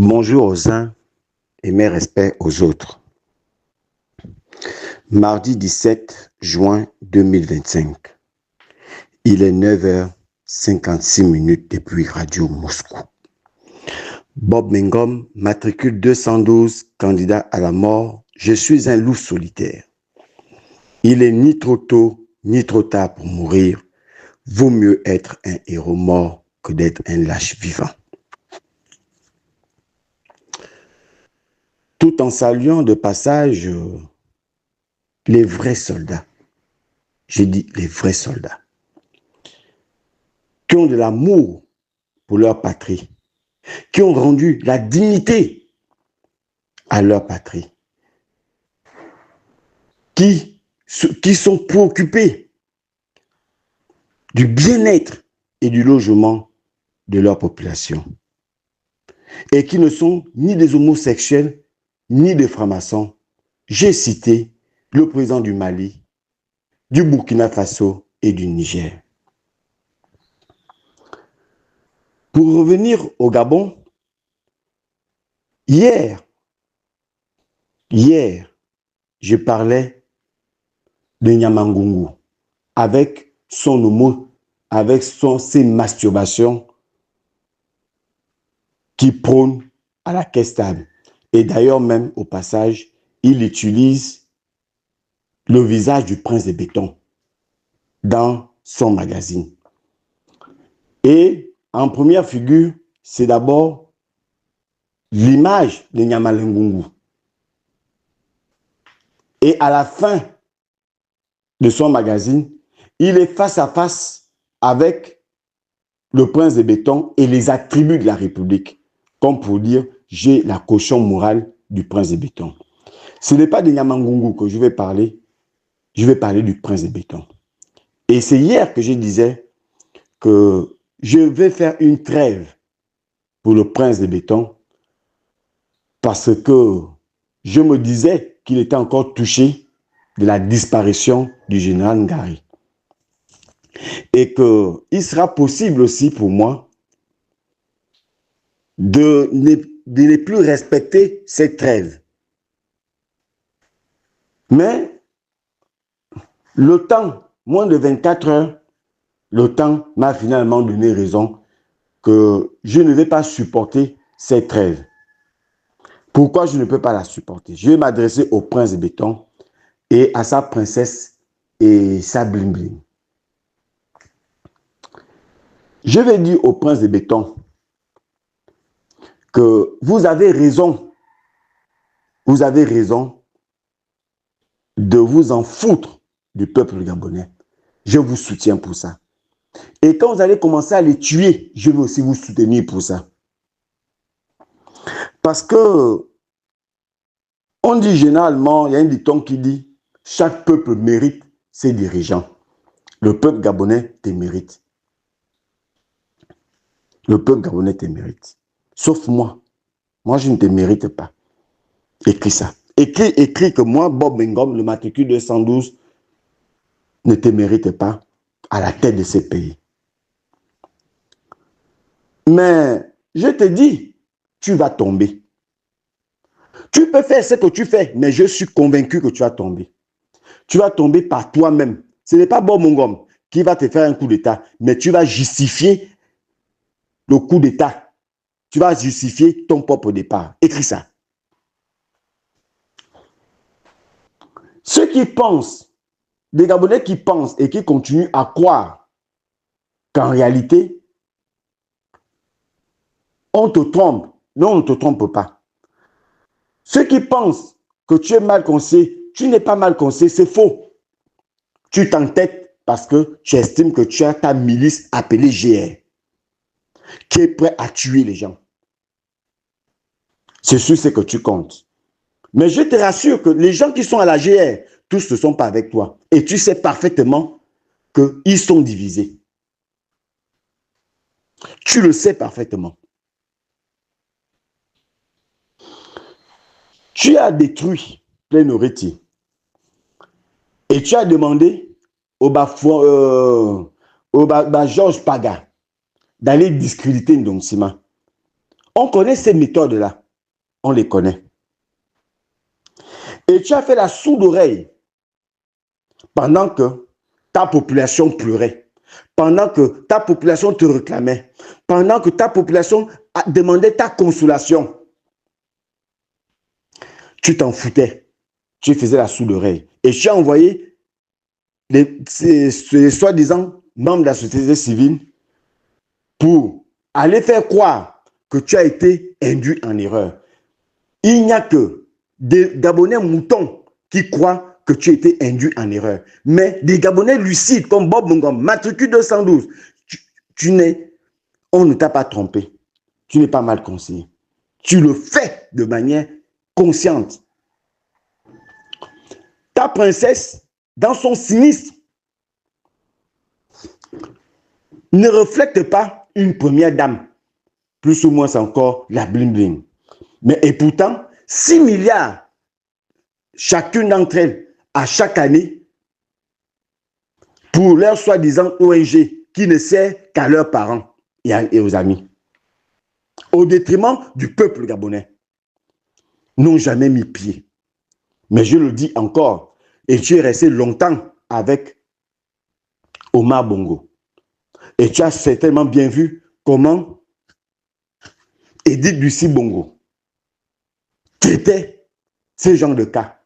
Bonjour aux uns et mes respects aux autres. Mardi 17 juin 2025. Il est 9h56 depuis Radio Moscou. Bob Mengom, matricule 212, candidat à la mort. Je suis un loup solitaire. Il est ni trop tôt, ni trop tard pour mourir. Vaut mieux être un héros mort que d'être un lâche vivant. Tout en saluant de passage les vrais soldats. J'ai dit les vrais soldats. Qui ont de l'amour pour leur patrie. Qui ont rendu la dignité à leur patrie. Qui sont préoccupés du bien-être et du logement de leur population. Et qui ne sont ni des homosexuels, ni des francs-maçons. J'ai cité le président du Mali, du Burkina Faso et du Niger. Pour revenir au Gabon, hier, je parlais de Nyamangungu avec son homo, avec ses masturbations qui prônent à la caisse stable. Et d'ailleurs même, au passage, il utilise le visage du prince de béton dans son magazine. Et en première figure, c'est d'abord l'image de Nyamangungu. Et à la fin de son magazine, il est face à face avec le prince de béton et les attributs de la République, comme pour dire, j'ai la caution morale du prince de béton. Ce n'est pas de Nyamangungu que je vais parler du prince de béton. Et c'est hier que je disais que je vais faire une trêve pour le prince de béton parce que je me disais qu'il était encore touché de la disparition du général Ngari. Et qu'il sera possible aussi pour moi de ne plus respecter cette trêve. Mais le temps, moins de 24 heures, le temps m'a finalement donné raison que je ne vais pas supporter cette trêve. Pourquoi je ne peux pas la supporter? Je vais m'adresser au prince de béton et à sa princesse et sa bling bling. Je vais dire au prince de béton que vous avez raison de vous en foutre du peuple gabonais. Je vous soutiens pour ça. Et quand vous allez commencer à les tuer, je vais aussi vous soutenir pour ça. Parce que on dit généralement, il y a un dicton qui dit chaque peuple mérite ses dirigeants. Le peuple gabonais te mérite. Le peuple gabonais te mérite. Sauf moi. Moi, je ne te mérite pas. Écris ça. Écris que moi, Bob Mengom, le matricule 212, ne te mérite pas à la tête de ce pays. Mais je te dis, tu vas tomber. Tu peux faire ce que tu fais, mais je suis convaincu que tu vas tomber. Tu vas tomber par toi-même. Ce n'est pas Bob Mengom qui va te faire un coup d'État, mais tu vas justifier le coup d'État. Tu vas justifier ton propre départ. Écris ça. Ceux qui pensent, des Gabonais qui pensent et qui continuent à croire qu'en réalité, on te trompe. Non, on ne te trompe pas. Ceux qui pensent que tu es mal conseillé, tu n'es pas mal conseillé, c'est faux. Tu t'entêtes parce que tu estimes que tu as ta milice appelée GR qui est prêt à tuer les gens. C'est sur ce que tu comptes. Mais je te rassure que les gens qui sont à la GR, tous ne sont pas avec toi. Et tu sais parfaitement qu'ils sont divisés. Tu le sais parfaitement. Tu as détruit Plénoriti. Et tu as demandé au Georges Paga d'aller discréditer Ndong Sima. On connaît ces méthodes-là. On les connaît. Et tu as fait la sourde oreille pendant que ta population pleurait, pendant que ta population te réclamait, pendant que ta population demandait ta consolation. Tu t'en foutais. Tu faisais la sourde oreille. Et tu as envoyé les soi-disant membres de la société civile pour aller faire croire que tu as été induit en erreur. Il n'y a que des Gabonais moutons qui croient que tu as été induit en erreur. Mais des Gabonais lucides comme Bob Mungom, matricule 212, on ne t'a pas trompé. Tu n'es pas mal conseillé. Tu le fais de manière consciente. Ta princesse, dans son cynisme, ne reflète pas une première dame. Plus ou moins encore la bling-bling. Mais et pourtant, 6 milliards, chacune d'entre elles, à chaque année, pour leur soi-disant ONG, qui ne sert qu'à leurs parents et aux amis. Au détriment du peuple gabonais. N'ont jamais mis pied. Mais je le dis encore, et tu es resté longtemps avec Omar Bongo. Et tu as certainement bien vu comment Edith Lucie Bongo traitait ce genre de cas.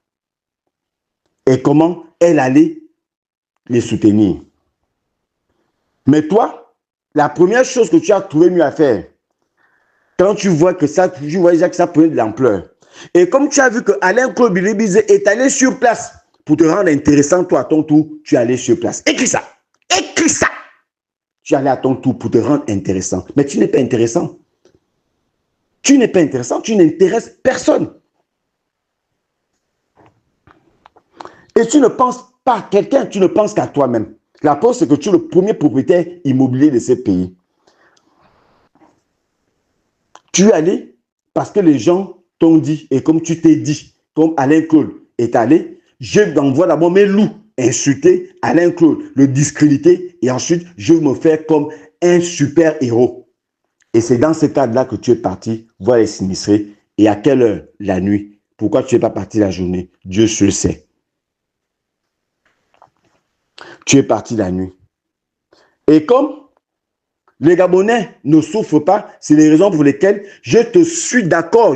Et comment elle allait les soutenir. Mais toi, la première chose que tu as trouvé mieux à faire, quand tu vois que ça, tu vois déjà que ça prenait de l'ampleur. Et comme tu as vu que Alain-Claude Bilibizé est allé sur place pour te rendre intéressant, toi à ton tour, tu es allé sur place. Écris ça. Écris ça. Tu es allé à ton tour pour te rendre intéressant. Mais tu n'es pas intéressant. Tu n'es pas intéressant, tu n'intéresses personne. Et tu ne penses pas à quelqu'un, tu ne penses qu'à toi-même. La preuve, c'est que tu es le premier propriétaire immobilier de ces pays. Tu es allé parce que les gens t'ont dit, et comme tu t'es dit, comme Alain-Claude est allé, je t'envoie d'abord mes loups insulter Alain-Claude, le discréditer, et ensuite je me fais comme un super héros. Et c'est dans ce cadre-là que tu es parti voir les sinistrés. Et à quelle heure? La nuit. Pourquoi tu n'es pas parti la journée? Dieu seul sait. Tu es parti la nuit. Et comme les Gabonais ne souffrent pas, c'est les raisons pour lesquelles je suis d'accord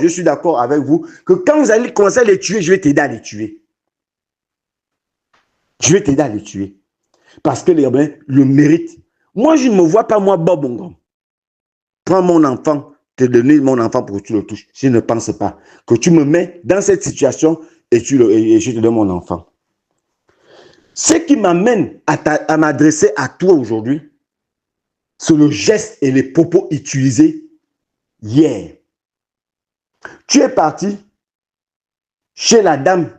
avec vous, que quand vous allez commencer à les tuer, je vais t'aider à les tuer. Je vais t'aider à les tuer. Parce que les Gabonais le méritent. Moi, je ne me vois pas, moi, Bob Bongo. Prends mon enfant, te donner mon enfant pour que tu le touches. Je ne pense pas que tu me mets dans cette situation et je te donne mon enfant. Ce qui m'amène à m'adresser à toi aujourd'hui, c'est le geste et les propos utilisés hier. Tu es parti chez la dame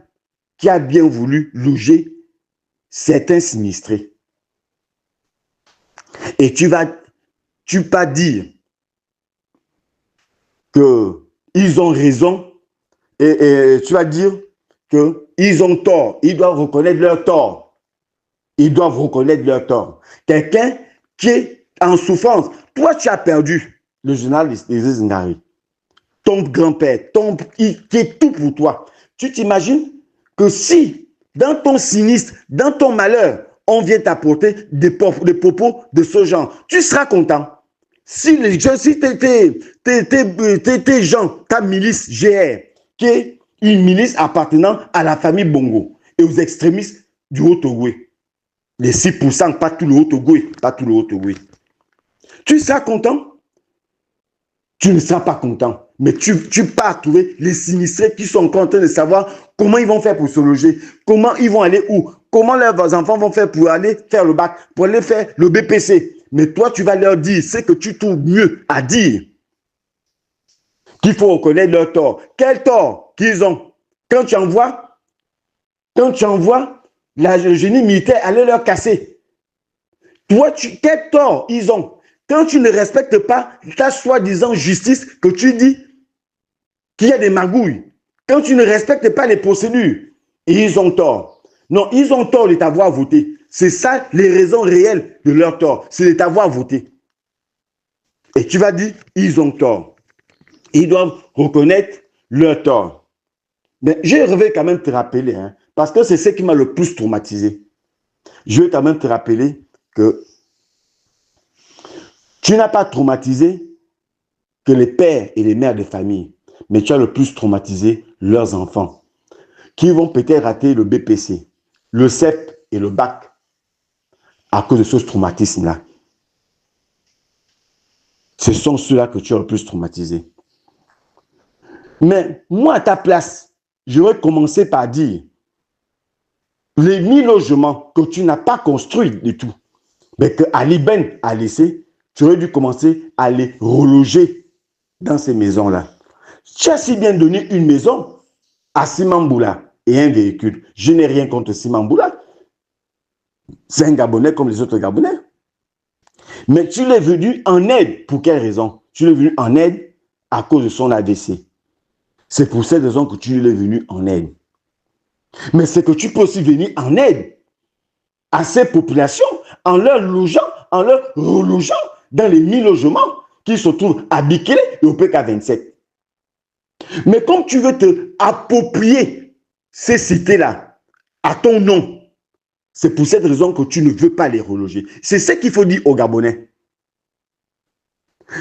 qui a bien voulu loger certains sinistrés. Et tu vas dire qu'ils ont raison et tu vas dire qu'ils ont tort. Ils doivent reconnaître leur tort. Ils doivent reconnaître leur tort. Quelqu'un qui est en souffrance. Toi, tu as perdu le journaliste Isis Ngari. Ton grand-père, qui est tout pour toi. Tu t'imagines que si, dans ton sinistre, dans ton malheur, on vient t'apporter des propos de ce genre, tu seras content. Si tes gens, ta milice GR, qui est une milice appartenant à la famille Bongo et aux extrémistes du Haut-Ogooué, les 6%, pas tout le Haut-Ogooué, tu seras content? Tu ne seras pas content. Mais tu pars trouver les sinistrés qui sont en train de savoir comment ils vont faire pour se loger, comment ils vont aller où, comment leurs enfants vont faire pour aller faire le bac, pour aller faire le BPC. Mais toi, tu vas leur dire ce que tu trouves mieux à dire. Qu'il faut reconnaître leur tort. Quel tort qu'ils ont? Quand tu envoies le génie militaire aller leur casser. Toi, quel tort ils ont? Quand tu ne respectes pas ta soi-disant justice, que tu dis qu'il y a des magouilles, quand tu ne respectes pas les procédures, ils ont tort. Non, ils ont tort de t'avoir voté. C'est ça les raisons réelles de leur tort. C'est de t'avoir voté. Et tu vas dire, ils ont tort. Ils doivent reconnaître leur tort. Mais je vais quand même te rappeler, hein, parce que c'est ce qui m'a le plus traumatisé. Je vais quand même te rappeler que tu n'as pas traumatisé que les pères et les mères de famille, mais tu as le plus traumatisé leurs enfants, qui vont peut-être rater le BPC, le CEP et le bac à cause de ce traumatisme-là. Ce sont ceux-là que tu as le plus traumatisé. Mais moi, à ta place, je vais commencer par dire, les 1000 logements que tu n'as pas construits du tout, mais que Ali Ben a laissé, tu aurais dû commencer à les reloger dans ces maisons-là. Tu as si bien donné une maison à Simamboula et un véhicule. Je n'ai rien contre Simamboula. C'est un Gabonais comme les autres Gabonais. Mais tu l'es venu en aide. Pour quelle raison? Tu l'es venu en aide à cause de son AVC. C'est pour cette raison que tu l'es venu en aide. Mais c'est que tu peux aussi venir en aide à ces populations en leur logeant, en leur relogeant dans les 1000 logements qui se trouvent à Bikele et au PK27. Mais comme tu veux te approprier ces cités-là à ton nom, c'est pour cette raison que tu ne veux pas les reloger. C'est ce qu'il faut dire aux Gabonais.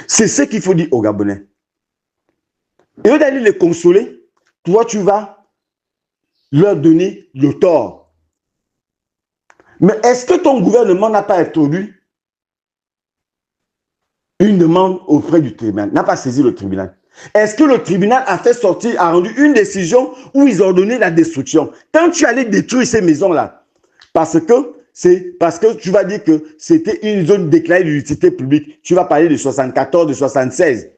C'est ce qu'il faut dire aux Gabonais. Et eux d'aller les consoler, toi tu vas leur donner le tort. Mais est-ce que ton gouvernement n'a pas introduit une demande auprès du tribunal, n'a pas saisi le tribunal? Est-ce que le tribunal a fait sortir, a rendu une décision où ils ont donné la destruction? Quand tu allais détruire ces maisons-là, parce que tu vas dire que c'était une zone déclarée d'utilité publique, tu vas parler de 74, de 76.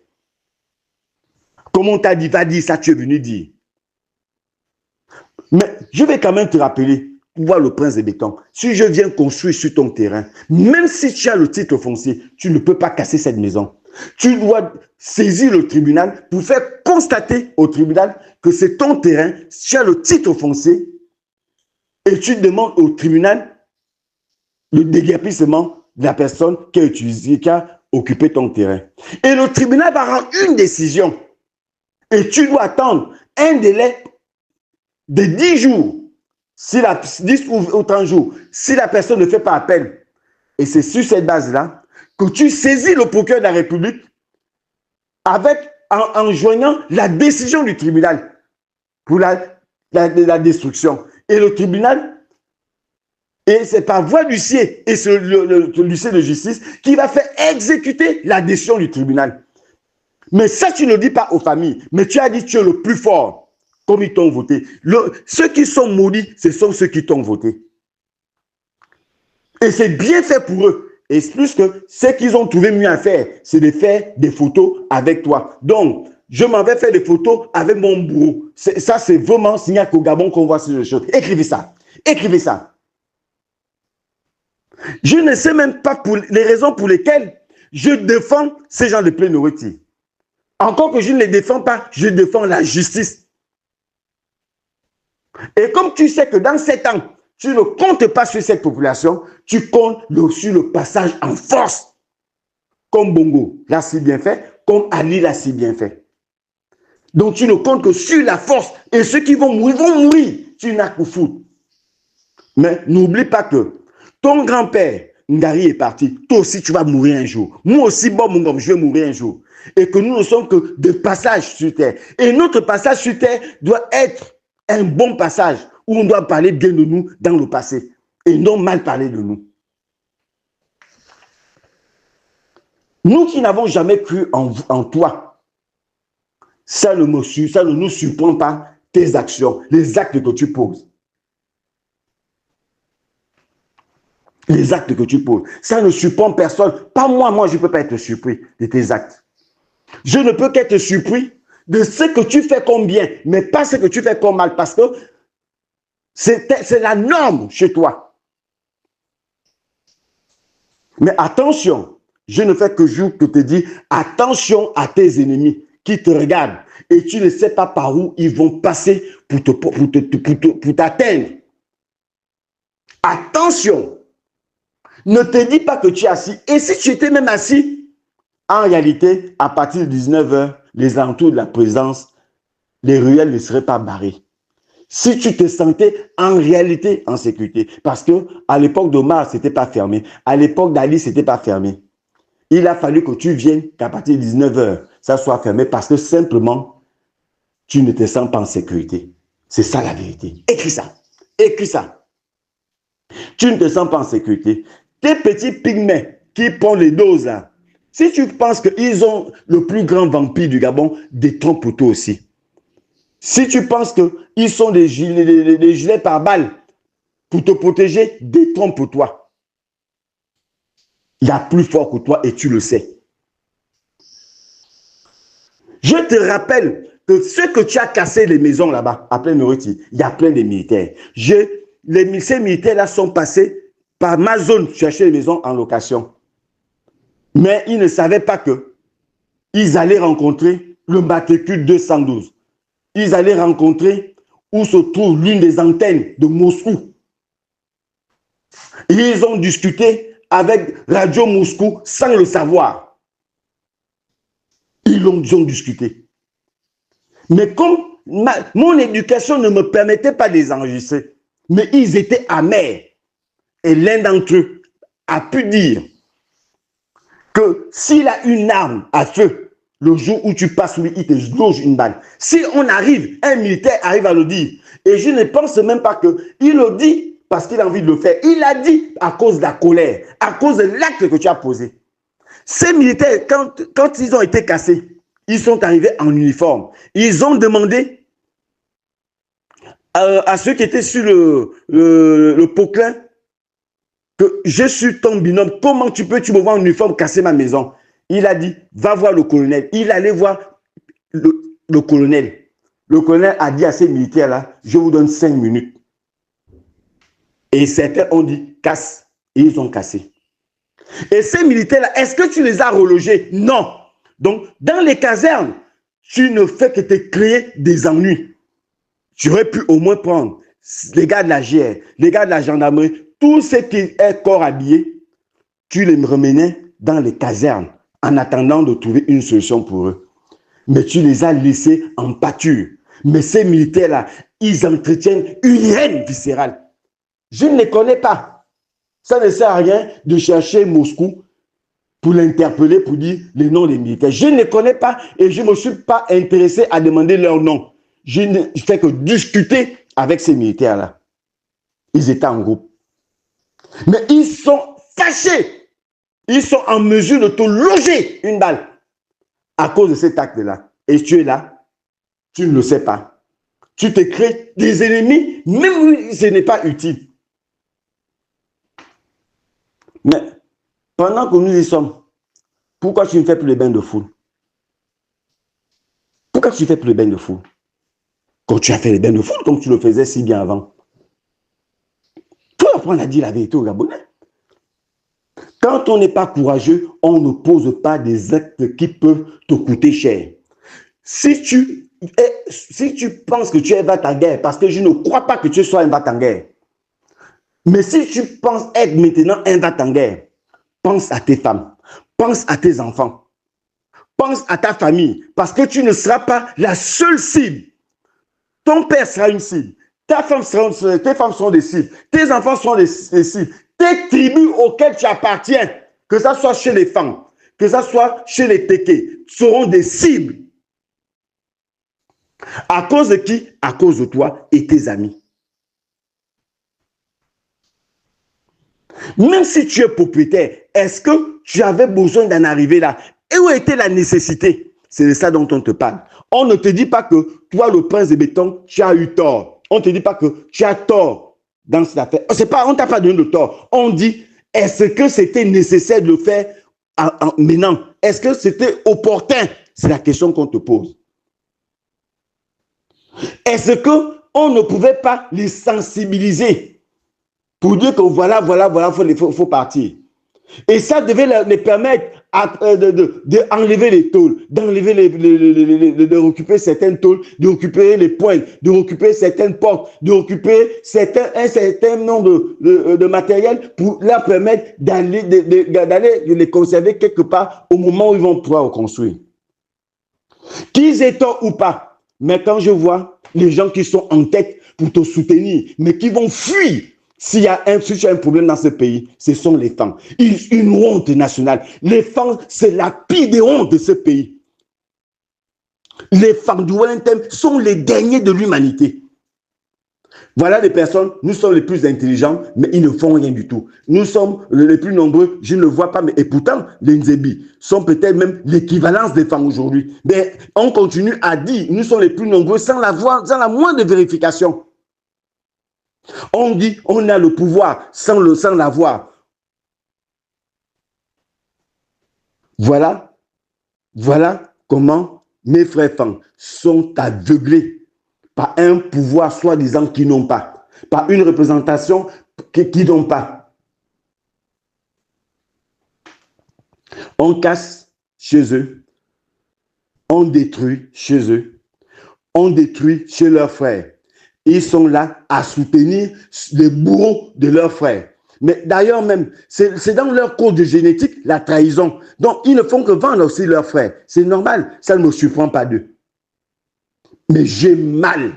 Comment on t'a dit, va dire ça, tu es venu dire. Mais je vais quand même te rappeler, voir le prince de béton. Si je viens construire sur ton terrain, même si tu as le titre foncier, tu ne peux pas casser cette maison. Tu dois saisir le tribunal pour faire constater au tribunal que c'est ton terrain, tu as le titre foncier et tu demandes au tribunal le déguerpissement de la personne qui a utilisé, qui a occupé ton terrain. Et le tribunal va rendre une décision et tu dois attendre un délai de 10 jours, 10 ou 30 jours, si la personne ne fait pas appel. Et c'est sur cette base-là que tu saisis le procureur de la République en joignant la décision du tribunal pour la destruction. Et le tribunal, et c'est par voie d'huissier et l'huissier de justice qui va faire exécuter la décision du tribunal. Mais ça, tu ne dis pas aux familles, mais tu as dit que tu es le plus fort. Comme ils t'ont voté. Ceux qui sont maudits, ce sont ceux qui t'ont voté. Et c'est bien fait pour eux. Et plus que ce qu'ils ont trouvé mieux à faire, c'est de faire des photos avec toi. Donc, je m'en vais faire des photos avec mon bourreau. Ça, c'est vraiment signal qu'au Gabon qu'on voit ces choses. Écrivez ça. Écrivez ça. Je ne sais même pas pour les raisons pour lesquelles je défends ces gens de Plénoriti. Encore que je ne les défends pas, je défends la justice. Et comme tu sais que dans 7 ans, tu ne comptes pas sur cette population, tu comptes sur le passage en force. Comme Bongo l'a si bien fait, comme Ali l'a si bien fait. Donc tu ne comptes que sur la force. Et ceux qui vont mourir. Tu n'as qu'à foutre. Mais n'oublie pas que ton grand-père, Ngari, est parti. Toi aussi, tu vas mourir un jour. Moi aussi, Bob Mungom, je vais mourir un jour. Et que nous ne sommes que de passage sur terre. Et notre passage sur terre doit être un bon passage où on doit parler bien de nous dans le passé et non mal parler de nous. Nous qui n'avons jamais cru en toi, ça ne nous surprend pas tes actions, les actes que tu poses. Les actes que tu poses. Ça ne surprend personne. Pas moi, je ne peux pas être surpris de tes actes. Je ne peux qu'être surpris de ce que tu fais comme bien, mais pas ce que tu fais comme mal, parce que c'est la norme chez toi. Mais attention, je ne fais que te dire, attention à tes ennemis qui te regardent et tu ne sais pas par où ils vont passer pour t'atteindre. Attention, ne te dis pas que tu es assis. Et si tu étais même assis, en réalité, à partir de 19h, les alentours de la présidence, les ruelles ne seraient pas barrées. Si tu te sentais en réalité en sécurité, parce que à l'époque d'Omar, c'était pas fermé. À l'époque d'Ali, c'était pas fermé. Il a fallu que tu viennes qu'à partir de 19h, ça soit fermé parce que simplement, tu ne te sens pas en sécurité. C'est ça la vérité. Écris ça. Écris ça. Tu ne te sens pas en sécurité. Tes petits pygmées qui prennent les doses là, si tu penses qu'ils ont le plus grand vampire du Gabon, détrompe pour toi aussi. Si tu penses qu'ils sont des gilets par balles pour te protéger, détrompe pour toi. Il y a plus fort que toi et tu le sais. Je te rappelle que ce que tu as cassé les maisons là-bas, à plein Mériti, il y a plein de militaires. Ces militaires-là sont passés par ma zone chercher les maisons en location. Mais ils ne savaient pas qu'ils allaient rencontrer le matricule 212. Ils allaient rencontrer où se trouve l'une des antennes de Moscou. Ils ont discuté avec Radio Moscou sans le savoir. Ils ont discuté. Mais comme mon éducation ne me permettait pas de les enregistrer, mais ils étaient amers. Et l'un d'entre eux a pu dire que s'il a une arme à feu, le jour où tu passes, lui, il te loge une balle. Si on arrive, un militaire arrive à le dire, et je ne pense même pas qu'il le dit parce qu'il a envie de le faire. Il l'a dit à cause de la colère, à cause de l'acte que tu as posé. Ces militaires, quand ils ont été cassés, ils sont arrivés en uniforme. Ils ont demandé à ceux qui étaient sur le Poquelin que je suis ton binôme, comment tu me vois en uniforme casser ma maison? Il a dit, va voir le colonel. Il allait voir le colonel. Le colonel a dit à ces militaires-là, je vous donne 5 minutes. Et certains ont dit, casse. Et ils ont cassé. Et ces militaires-là, est-ce que tu les as relogés? Non. Donc, dans les casernes, tu ne fais que te créer des ennuis. Tu aurais pu au moins prendre les gars de la GR, les gars de la gendarmerie, tous ceux qui est corps habillés, tu les remenais dans les casernes en attendant de trouver une solution pour eux. Mais tu les as laissés en pâture. Mais ces militaires-là, ils entretiennent une haine viscérale. Je ne les connais pas. Ça ne sert à rien de chercher Moscou pour l'interpeller, pour dire les noms des militaires. Je ne les connais pas et je ne me suis pas intéressé à demander leur nom. Je ne fais que discuter avec ces militaires-là. Ils étaient en groupe. Mais ils sont fâchés. Ils sont en mesure de te loger une balle à cause de cet acte-là. Et tu es là, tu ne le sais pas. Tu te crées des ennemis, même si ce n'est pas utile. Mais pendant que nous y sommes, pourquoi tu ne fais plus les bains de foule? Pourquoi tu ne fais plus les bains de foule? Quand tu as fait les bains de foule, comme tu le faisais si bien avant. Il faut apprendre à dire la vérité aux Gabonais. Quand on n'est pas courageux, on ne pose pas des actes qui peuvent te coûter cher. Si tu penses que tu es va-t-en-guerre, parce que je ne crois pas que tu sois un va-t-en-guerre, mais si tu penses être maintenant un va-t-en-guerre, pense à tes femmes, pense à tes enfants, pense à ta famille, parce que tu ne seras pas la seule cible. Ton père sera une cible, tes femmes seront des cibles, tes enfants seront des cibles, tes tribus auxquelles tu appartiens, que ce soit chez les femmes, que ce soit chez les Tékés, seront des cibles. À cause de qui? À cause de toi et tes amis. Même si tu es propriétaire, est-ce que tu avais besoin d'en arriver là? Et où était la nécessité? C'est de ça dont on te parle. On ne te dit pas que toi, le prince de béton, tu as eu tort. On ne te dit pas que tu as tort dans cette affaire. On ne t'a pas donné le tort. On dit, est-ce que c'était nécessaire de le faire maintenant? Est-ce que c'était opportun? C'est la question qu'on te pose. Est-ce qu'on ne pouvait pas les sensibiliser pour dire que voilà, il faut partir? Et ça devait les permettre d'enlever les tôles, de récupérer certaines tôles, de récupérer les points, de récupérer certaines portes, de récupérer un certain nombre de matériel pour leur permettre d'aller les conserver quelque part au moment où ils vont pouvoir reconstruire. Qu'ils aient tort ou pas. Mais quand je vois les gens qui sont en tête pour te soutenir, mais qui vont fuir, si tu as un problème dans ce pays, ce sont les femmes. Une honte nationale. Les femmes, c'est la pire des hontes de ce pays. Les femmes du Wellington sont les derniers de l'humanité. Voilà des personnes, nous sommes les plus intelligents, mais ils ne font rien du tout. Nous sommes les plus nombreux, je ne le vois pas, mais et pourtant, les Nzébi sont peut-être même l'équivalence des femmes aujourd'hui. Mais on continue à dire, nous sommes les plus nombreux sans la moindre vérification. On dit, on a le pouvoir sans l'avoir. Voilà comment mes frères femmes sont aveuglés par un pouvoir soi-disant qu'ils n'ont pas, par une représentation qu'ils n'ont pas. On casse chez eux, on détruit chez eux, on détruit chez leurs frères. Ils sont là à soutenir les bourreaux de leurs frères. Mais d'ailleurs même, c'est dans leur code de génétique, la trahison. Donc, ils ne font que vendre aussi leurs frères. C'est normal, ça ne me surprend pas d'eux. Mais j'ai mal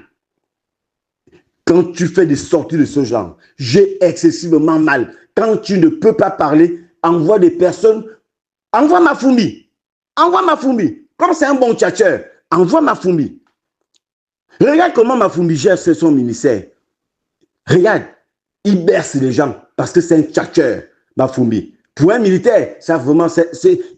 quand tu fais des sorties de ce genre. J'ai excessivement mal. Quand tu ne peux pas parler, envoie des personnes, envoie ma Fumbi. Envoie ma Fumbi. Comme c'est un bon tchatcheur, envoie ma Fumbi. Regarde comment ma Fumbi gère son ministère. Regarde, il berce les gens parce que c'est un tchatcheur, ma Fumbi. Pour un militaire, ça vraiment,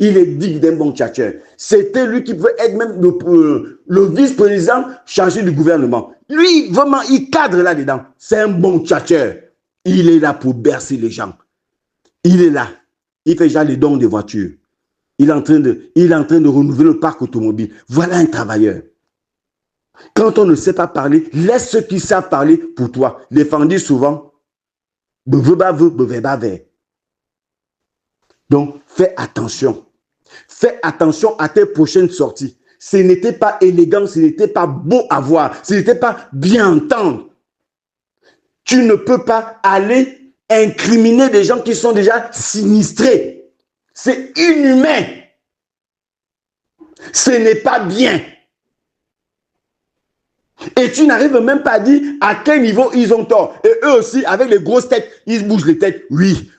il est digne d'un bon tchatcheur. C'était lui qui pouvait être même le vice-président chargé du gouvernement. Lui, vraiment, il cadre là-dedans. C'est un bon tchatcheur. Il est là pour bercer les gens. Il est là. Il fait déjà les dons de voitures. Il est en train de renouveler le parc automobile. Voilà un travailleur. Quand on ne sait pas parler, laisse ceux qui savent parler pour toi. Les femmes disent souvent, donc, fais attention. Fais attention à tes prochaines sorties. Ce n'était pas élégant, ce n'était pas beau à voir, ce n'était pas bien entendre. Tu ne peux pas aller incriminer des gens qui sont déjà sinistrés. C'est inhumain. Ce n'est pas bien. Et tu n'arrives même pas à dire à quel niveau ils ont tort. Et eux aussi, avec les grosses têtes, ils bougent les têtes. Oui.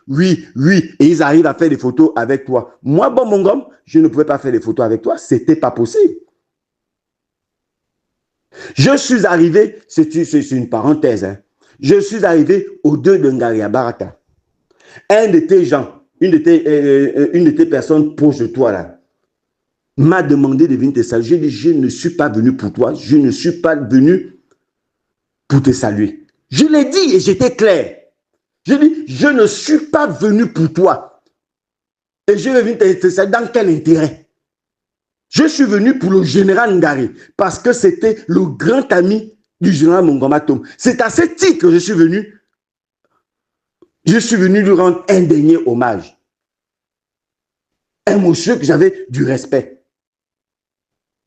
Et ils arrivent à faire des photos avec toi. Moi, bon, mon gomme, je ne pouvais pas faire des photos avec toi. C'était pas possible. Je suis arrivé, c'est une parenthèse, hein. Je suis arrivé au 2 de Ngaria Baraka. Un de tes gens, une de tes personnes proches de toi là, m'a demandé de venir te saluer. J'ai dit, je ne suis pas venu pour toi. Je ne suis pas venu pour te saluer. Je l'ai dit et j'étais clair. J'ai dit, je ne suis pas venu pour toi. Et je vais venir te saluer. Dans quel intérêt? Je suis venu pour le général Ngari parce que c'était le grand ami du général Mongoma Tom. C'est à ce titre que je suis venu. Je suis venu lui rendre un dernier hommage. Un monsieur que j'avais du respect.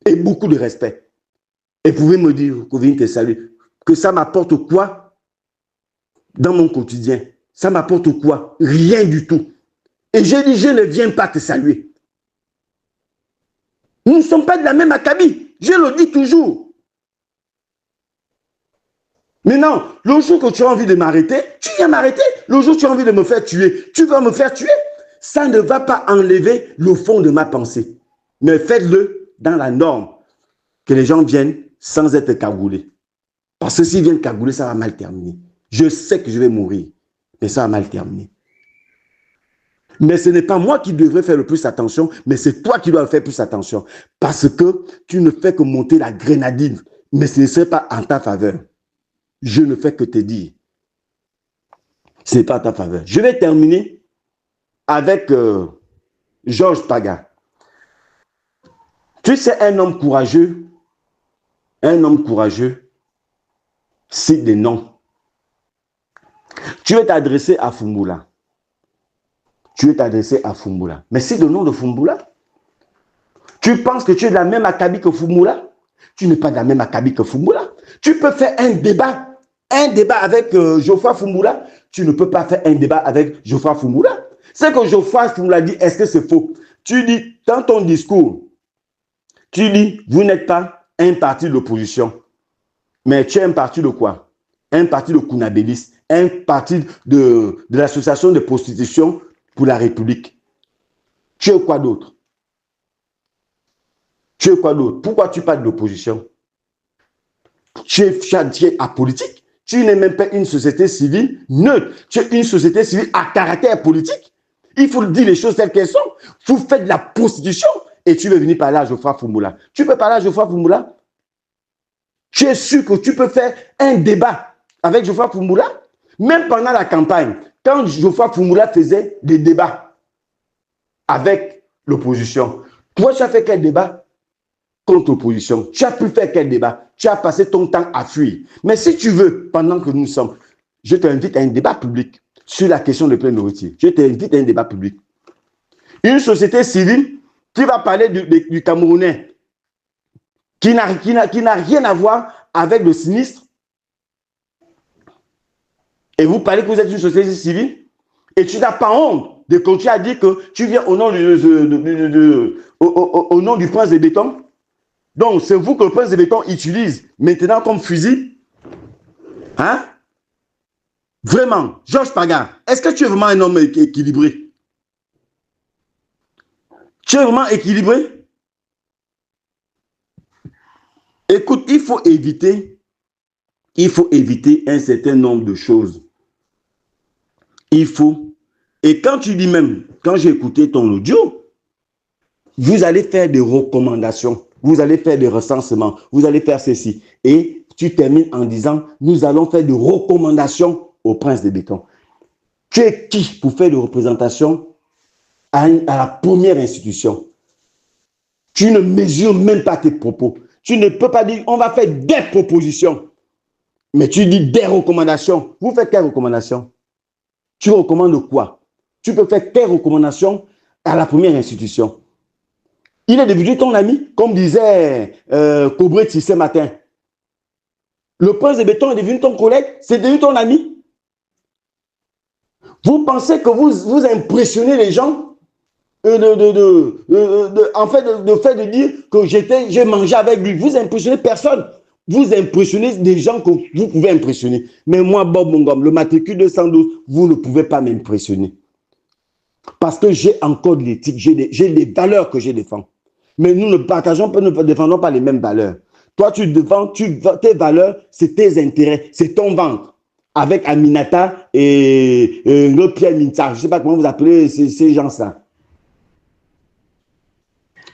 Et beaucoup de respect. Et vous pouvez me dire, Kovin te salue, que ça m'apporte quoi dans mon quotidien? Ça m'apporte quoi? Rien du tout. Et j'ai dit, je ne viens pas te saluer. Nous ne sommes pas de la même acabit. Je le dis toujours. Maintenant, le jour que tu as envie de m'arrêter, tu viens m'arrêter. Le jour que tu as envie de me faire tuer, tu vas me faire tuer. Ça ne va pas enlever le fond de ma pensée. Mais faites-le dans la norme, que les gens viennent sans être cagoulés. Parce que s'ils viennent cagouler, ça va mal terminer. Je sais que je vais mourir, mais ça va mal terminer. Mais ce n'est pas moi qui devrais faire le plus attention, mais c'est toi qui dois faire plus attention. Parce que tu ne fais que monter la grenadine, mais ce ne serait pas en ta faveur. Je ne fais que te dire. Ce n'est pas en ta faveur. Je vais terminer avec Georges Paga. Tu sais, un homme courageux, cite des noms. Tu veux t'adresser à Foumbula. Mais cite le nom de Foumbula. Tu penses que tu es de la même acabit que Foumbula? Tu n'es pas de la même acabit que Foumbula. Tu peux faire un débat avec Geoffroy Foumbula. Tu ne peux pas faire un débat avec Geoffroy Foumbula. C'est que Geoffroy Foumbula dit, est-ce que c'est faux? Tu dis, dans ton discours, Tu dis, vous n'êtes pas un parti de l'opposition, mais tu es un parti de quoi? Un parti de Kounabélis, un parti de l'association de prostitution pour la République. Tu es quoi d'autre? Tu es quoi d'autre? Pourquoi tu parles de l'opposition? Tu es apolitique. Tu n'es même pas une société civile neutre. Tu es une société civile à caractère politique. Il faut dire les choses telles qu'elles sont. Vous faites de la prostitution et tu veux venir parler à Geoffroy Foumoula. Tu peux parler à Geoffroy Foumoula? Tu es sûr que tu peux faire un débat avec Geoffroy Foumoula? Même pendant la campagne, quand Geoffroy Foumoula faisait des débats avec l'opposition, toi, tu as fait quel débat contre l'opposition? Tu as pu faire quel débat? Tu as passé ton temps à fuir. Mais si tu veux, pendant que nous sommes, je t'invite à un débat public sur la question de plein nourriture. Je t'invite à un débat public. Une société civile qui va parler du Camerounais qui n'a rien à voir avec le sinistre. Et vous parlez que vous êtes une société civile et tu n'as pas honte de continuer à dire que tu viens au nom du prince de béton. Donc, c'est vous que le prince de béton utilise maintenant comme fusil. Hein? Vraiment, Georges Paga, est-ce que tu es vraiment un homme équilibré? Tu es vraiment équilibré? Écoute, il faut éviter un certain nombre de choses. Et quand tu dis même, quand j'ai écouté ton audio, vous allez faire des recommandations, vous allez faire des recensements, vous allez faire ceci. Et tu termines en disant, nous allons faire des recommandations au prince de béton. Tu es qui pour faire des représentations à la première institution? Tu ne mesures même pas tes propos. Tu ne peux pas dire, on va faire des propositions. Mais tu dis des recommandations. Vous faites quelles recommandations? Tu recommandes quoi? Tu peux faire quelles recommandations à la première institution? Il est devenu ton ami, comme disait Cobretti ce matin. Le prince de béton est devenu ton collègue, c'est devenu ton ami. Vous pensez que vous impressionnez les gens en fait, le fait de dire que j'ai mangé avec lui. Vous impressionnez personne. Vous impressionnez des gens que vous pouvez impressionner. Mais moi, Bob Mongom, le matricule 212, vous ne pouvez pas m'impressionner. Parce que j'ai encore de l'éthique, j'ai des valeurs que je défends. Mais nous ne défendons pas les mêmes valeurs. Toi, tu défends tes valeurs, c'est tes intérêts, c'est ton ventre. Avec Aminata et le Pierre Minta. Je ne sais pas comment vous appelez ces gens-là.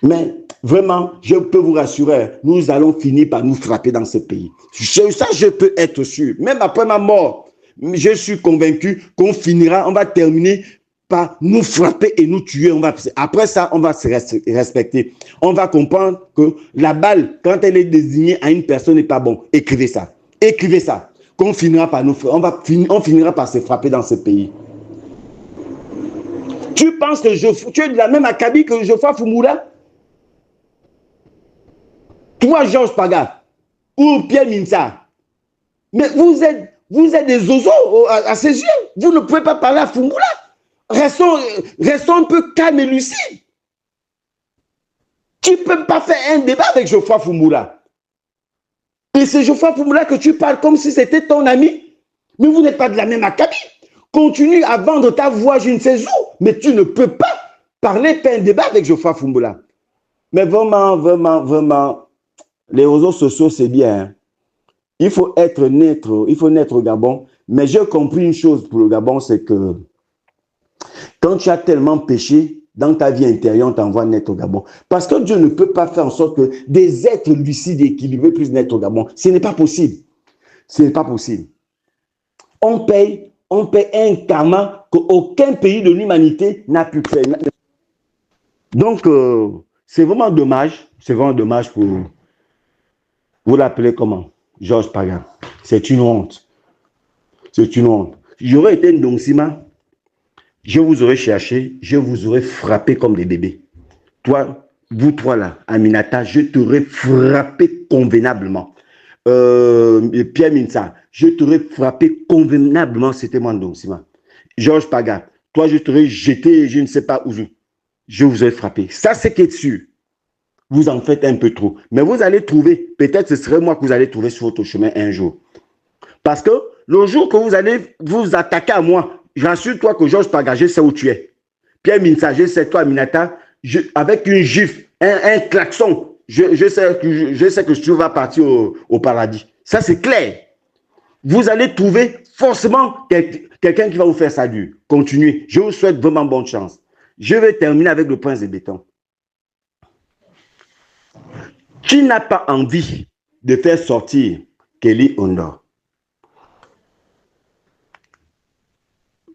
Mais vraiment, je peux vous rassurer, nous allons finir par nous frapper dans ce pays. Ça, je peux être sûr. Même après ma mort, je suis convaincu qu'on finira, on va terminer par nous frapper et nous tuer. Après ça, on va se respecter. On va comprendre que la balle, quand elle est désignée à une personne, n'est pas bon. Écrivez ça. Écrivez ça. Qu'on finira par nous frapper. On finira par se frapper dans ce pays. Tu penses que tu es de la même acabit que Geoffroy Foumoula? Toi, Georges Paga, ou Pierre Minsa, mais vous êtes des zozos à ses yeux. Vous ne pouvez pas parler à Foumoula. Restons un peu calmes et lucides. Tu ne peux pas faire un débat avec Geoffroy Foumoula. Et c'est Geoffroy Foumoula que tu parles comme si c'était ton ami. Mais vous n'êtes pas de la même acabit. Continue à vendre ta voix, je ne sais où. Mais tu ne peux pas faire un débat avec Geoffroy Foumoula. Mais vraiment, les réseaux sociaux, c'est bien. Hein. Il faut être neutre au Gabon. Mais j'ai compris une chose pour le Gabon, c'est que quand tu as tellement péché dans ta vie intérieure, on t'envoie net au Gabon. Parce que Dieu ne peut pas faire en sorte que des êtres lucides et équilibrés puissent naître au Gabon. Ce n'est pas possible. Ce n'est pas possible. On paye un karma qu'aucun pays de l'humanité n'a pu faire. Donc, c'est vraiment dommage. C'est vraiment dommage pour... Vous l'appelez comment? Georges Paga. C'est une honte. C'est une honte. J'aurais été une Dongsima, je vous aurais cherché, je vous aurais frappé comme des bébés. Toi, vous trois là, Aminata, je t'aurais frappé convenablement. Pierre Minsa, je t'aurais frappé convenablement, c'était moi Dongsima. Georges Paga, toi, je t'aurais jeté, je ne sais pas où. Je vous aurais frappé. Ça, c'est qui est sûr. vous en faites un peu trop. Mais vous allez trouver, peut-être ce serait moi que vous allez trouver sur votre chemin un jour. Parce que le jour que vous allez vous attaquer à moi, j'assure-toi que Georges Pagagé sait où tu es. Pierre Minsager, c'est toi, Aminata, avec une gifle, un klaxon, je sais que tu vas partir au paradis. Ça, c'est clair. Vous allez trouver forcément quelqu'un qui va vous faire ça dur. Continuez. Je vous souhaite vraiment bonne chance. Je vais terminer avec le prince de béton. Tu n'as pas envie de faire sortir Kelly Ondor.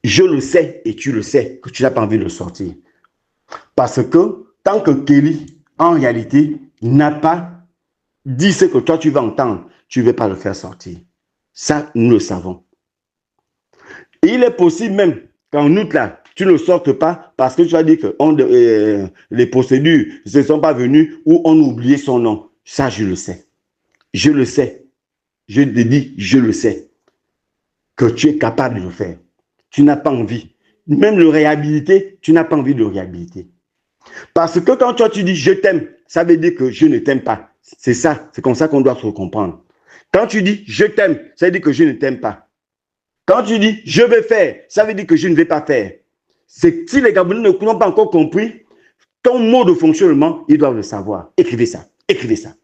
Je le sais et tu le sais que tu n'as pas envie de le sortir. Parce que tant que Kelly, en réalité, n'a pas dit ce que toi tu vas entendre, tu ne veux pas le faire sortir. Ça, nous le savons. Et il est possible même qu'en août, là, tu ne le sortes pas parce que tu as dit que les procédures ne sont pas venues ou on a oublié son nom. Ça, je le sais. Je le sais. Je te dis, je le sais. Que tu es capable de le faire. Tu n'as pas envie. Même le réhabiliter, tu n'as pas envie de le réhabiliter. Parce que quand toi tu dis je t'aime, ça veut dire que je ne t'aime pas. C'est ça, c'est comme ça qu'on doit se comprendre. Quand tu dis je t'aime, ça veut dire que je ne t'aime pas. Quand tu dis je vais faire, ça veut dire que je ne vais pas faire. C'est si les Gabonais n'ont pas encore compris ton mode de fonctionnement, ils doivent le savoir. Écrivez ça, écrivez ça.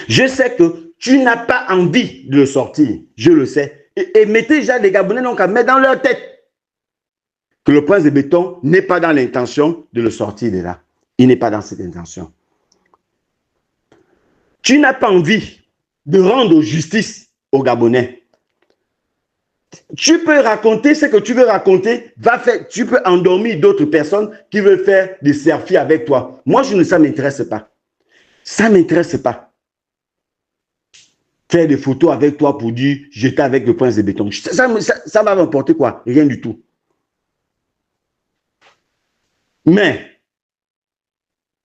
Je sais que tu n'as pas envie de le sortir, je le sais. Et mettez déjà les Gabonais donc à mettre dans leur tête que le prince de béton n'est pas dans l'intention de le sortir de là. Il n'est pas dans cette intention. Tu n'as pas envie de rendre justice aux Gabonais. Tu peux raconter ce que tu veux raconter, tu peux endormir d'autres personnes qui veulent faire des selfies avec toi. Moi, ça ne m'intéresse pas. Ça ne m'intéresse pas. Faire des photos avec toi pour dire j'étais avec le prince de béton. Ça va m'importer quoi? Rien du tout. Mais,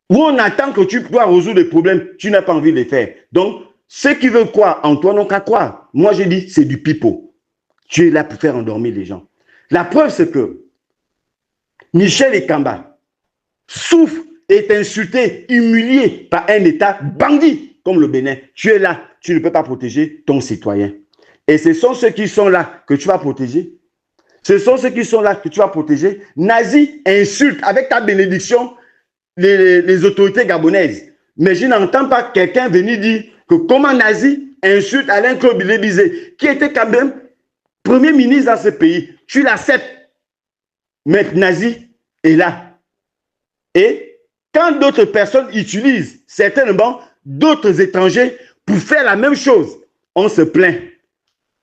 où on attend que tu dois résoudre les problèmes, tu n'as pas envie de les faire. Donc, ceux qui veulent croire en toi n'ont qu'à croire. Moi, je dis, c'est du pipeau. Tu es là pour faire endormir les gens. La preuve, c'est que Michel Ekamba souffre, est insulté, humilié par un État bandit comme le Bénin. Tu es là, tu ne peux pas protéger ton citoyen. Et ce sont ceux qui sont là que tu vas protéger. Ce sont ceux qui sont là que tu vas protéger. Nazi insulte avec ta bénédiction les autorités gabonaises. Mais je n'entends pas quelqu'un venir dire que comment Nazi insulte Alain Claude Bilé-Bizé, qui était quand même premier ministre dans ce pays. Tu l'acceptes. Mais Nazi est là. Et quand d'autres personnes utilisent certainement d'autres étrangers pour faire la même chose, on se plaint.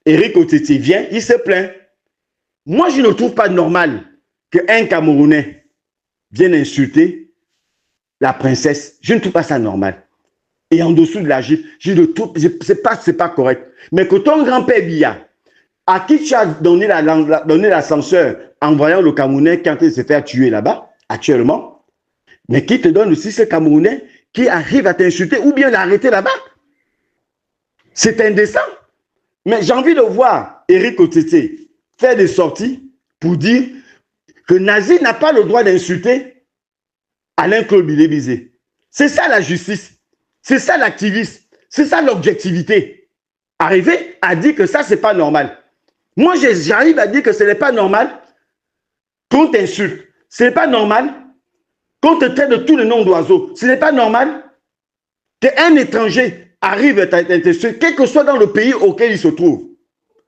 Éric Otiti vient, il se plaint. Moi, je ne trouve pas normal qu'un Camerounais vienne insulter la princesse. Je ne trouve pas ça normal. Et en dessous de la gifle, je ne trouve, c'est pas correct. Mais que ton grand-père Biya, à qui tu as donné l'ascenseur en voyant le Camerounais quand il se fait tuer là-bas, actuellement, mais qui te donne aussi ce Camerounais qui arrive à t'insulter ou bien l'arrêter là-bas. C'est indécent. Mais j'ai envie de voir Éric Otiti faire des sorties pour dire que Nazi n'a pas le droit d'insulter Alain Claude Bilé-Bizé. C'est ça la justice. C'est ça l'activisme. C'est ça l'objectivité. Arriver à dire que ça, c'est pas normal. Moi, j'arrive à dire que ce n'est pas normal qu'on t'insulte. Ce n'est pas normal qu'on te traite de tous les noms d'oiseaux. Ce n'est pas normal qu'un étranger arrive à t'insulter, quel que soit dans le pays auquel il se trouve.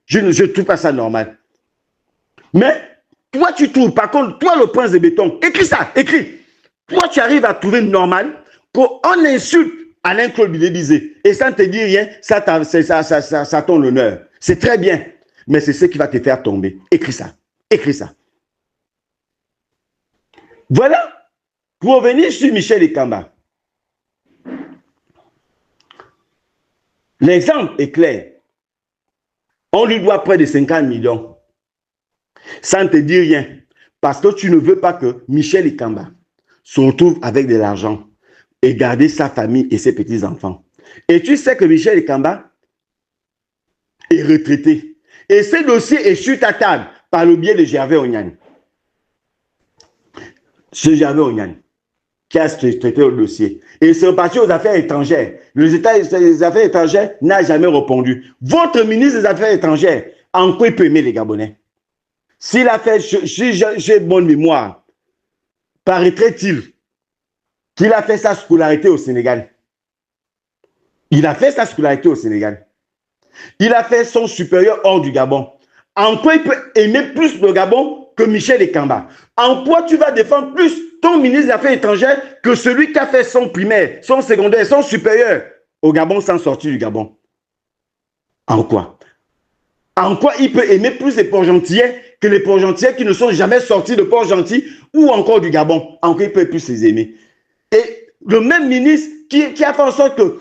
Je ne trouve pas ça normal. Mais toi, tu trouves, par contre, toi, le prince de béton, écris ça, écris. Toi, tu arrives à trouver normal qu'on insulte Alain Claude Bilé-Bizé. Et ça ne te dit rien, ça tombe l'honneur. C'est très bien. Mais c'est ce qui va te faire tomber. Écris ça. Écris ça. Voilà. Pour revenir sur Michel Ekamba. L'exemple est clair. On lui doit près de 50 millions. Ça ne te dit rien. Parce que tu ne veux pas que Michel Ekamba se retrouve avec de l'argent et garder sa famille et ses petits-enfants. Et tu sais que Michel Ekamba est retraité. Et ce dossier est sur ta table par le biais de Gervais Onyani. Ce Gervais Onyani. qui a traité le dossier. Et c'est reparti aux affaires étrangères. Les États des affaires étrangères n'a jamais répondu. Votre ministre des Affaires étrangères, en quoi il peut aimer les Gabonais? S'il a fait, si j'ai bonne mémoire, paraîtrait-il qu'il a fait sa scolarité au Sénégal. Il a fait sa scolarité au Sénégal. Il a fait son supérieur hors du Gabon. En quoi il peut aimer plus le Gabon que Michel Ekamba? En quoi tu vas défendre plus ton ministre des Affaires étrangères que celui qui a fait son primaire, son secondaire, son supérieur au Gabon sans sortir du Gabon? En quoi? En quoi il peut aimer plus les Port-Gentillais que les Port-Gentillais qui ne sont jamais sortis de Port-Gentil ou encore du Gabon? En quoi il peut plus les aimer? Et le même ministre qui a fait en sorte que,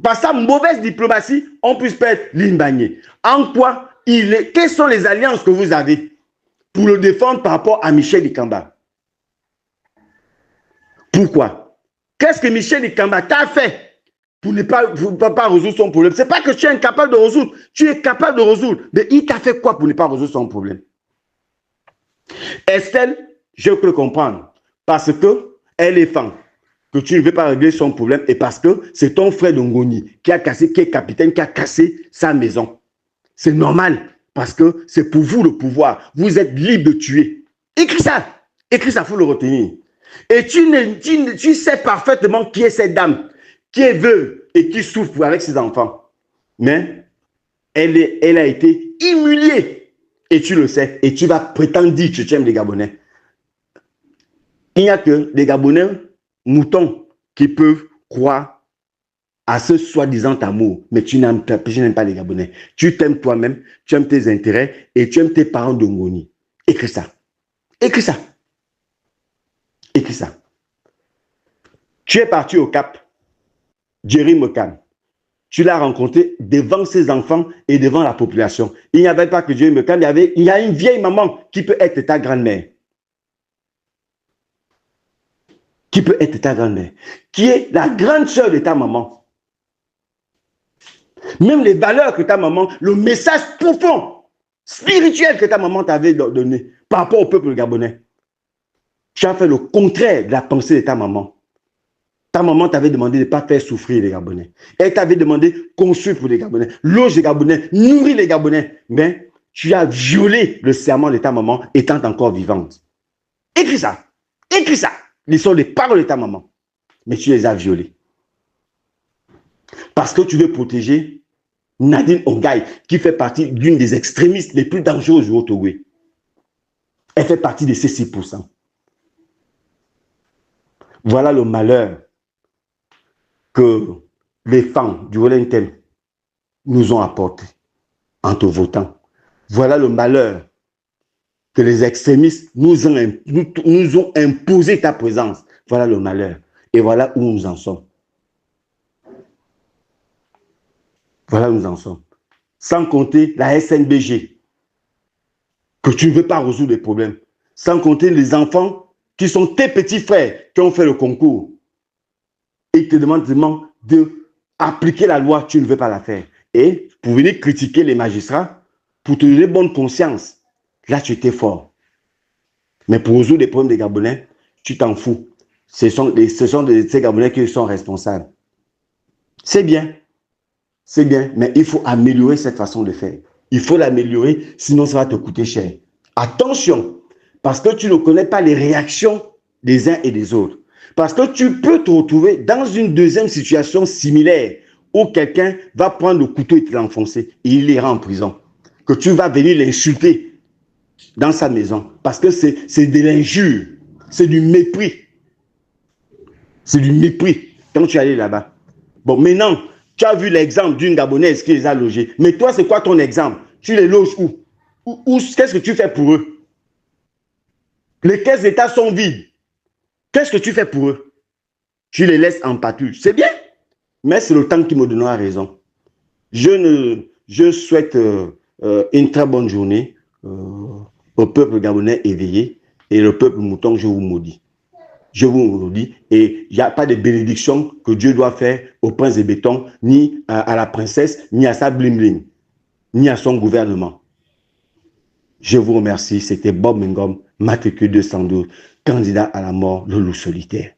par sa mauvaise diplomatie, on puisse perdre Limbagné. En quoi quelles sont les alliances que vous avez pour le défendre par rapport à Michel Ikamba? Pourquoi? Qu'est-ce que Michel Ikamba t'a fait pour ne pas résoudre son problème? Ce n'est pas que tu es incapable de résoudre, tu es capable de résoudre. Mais il t'a fait quoi pour ne pas résoudre son problème? Estelle, je peux le comprendre, parce qu'elle est femme, que tu ne veux pas régler son problème, et parce que c'est ton frère de Ngoni qui est capitaine, qui a cassé sa maison. C'est normal, parce que c'est pour vous le pouvoir. Vous êtes libre de tuer. Écris ça, il faut le retenir. Et tu sais parfaitement qui est cette dame, qui est veuve et qui souffre avec ses enfants. Mais elle a été humiliée. Et tu le sais. Et tu vas prétendre dire que tu aimes les Gabonais. Il n'y a que les Gabonais moutons qui peuvent croire à ce soi-disant amour. Mais je n'aime pas les Gabonais. Tu t'aimes toi-même, tu aimes tes intérêts et tu aimes tes parents de Ngoni. Écris ça. Écris ça. Écris ça. Tu es parti au Cap. Jerry Mokam. Tu l'as rencontré devant ses enfants et devant la population. Il n'y avait pas que Jerry Mokam, il y a une vieille maman qui peut être ta grand-mère. Qui peut être ta grand-mère. Qui est la grande sœur de ta maman. Même les valeurs que ta maman, le message profond, spirituel que ta maman t'avait donné par rapport au peuple gabonais. Tu as fait le contraire de la pensée de ta maman. Ta maman t'avait demandé de ne pas faire souffrir les Gabonais. Elle t'avait demandé construire pour les Gabonais, loger les Gabonais, nourrir les Gabonais. Mais tu as violé le serment de ta maman étant encore vivante. Écris ça. Écris ça. Ce sont les paroles de ta maman. Mais tu les as violées. Parce que tu veux protéger Nadine Ongaï, qui fait partie d'une des extrémistes les plus dangereuses au Togo. Elle fait partie de ces 6%. Voilà le malheur que les femmes du Wellington nous ont apporté en te votant. Voilà le malheur que les extrémistes nous ont imposé ta présence. Voilà le malheur. Et voilà où nous en sommes. Voilà où nous en sommes. Sans compter la SNBG, que tu ne veux pas résoudre les problèmes. Sans compter les enfants qui sont tes petits frères qui ont fait le concours. Et ils te demandent d'appliquer la loi, tu ne veux pas la faire. Et pour venir critiquer les magistrats, pour te donner bonne conscience, là tu étais fort. Mais pour résoudre les problèmes des Gabonais, tu t'en fous. Ce sont ces Gabonais qui sont responsables. C'est bien, mais il faut améliorer cette façon de faire. Il faut l'améliorer, sinon ça va te coûter cher. Attention, parce que tu ne connais pas les réactions des uns et des autres. Parce que tu peux te retrouver dans une deuxième situation similaire où quelqu'un va prendre le couteau et te l'enfoncer et il ira en prison. Que tu vas venir l'insulter dans sa maison parce que c'est de l'injure, c'est du mépris. C'est du mépris quand tu es allé là-bas. Bon, maintenant, tu as vu l'exemple d'une Gabonaise qui les a logés. Mais toi, c'est quoi ton exemple? Tu les loges où? Qu'est-ce que tu fais pour eux? Les caisses d'État sont vides. Qu'est-ce que tu fais pour eux? Tu les laisses en pâture. C'est bien, mais c'est le temps qui me donnera raison. Je souhaite une très bonne journée au peuple gabonais éveillé et le peuple mouton, je vous maudis. Je vous maudis. Et il n'y a pas de bénédiction que Dieu doit faire au prince de béton, ni à la princesse, ni à sa bling-bling, ni à son gouvernement. Je vous remercie. C'était Bob Mingom, matricule 212. candidat à la mort, le loup solitaire.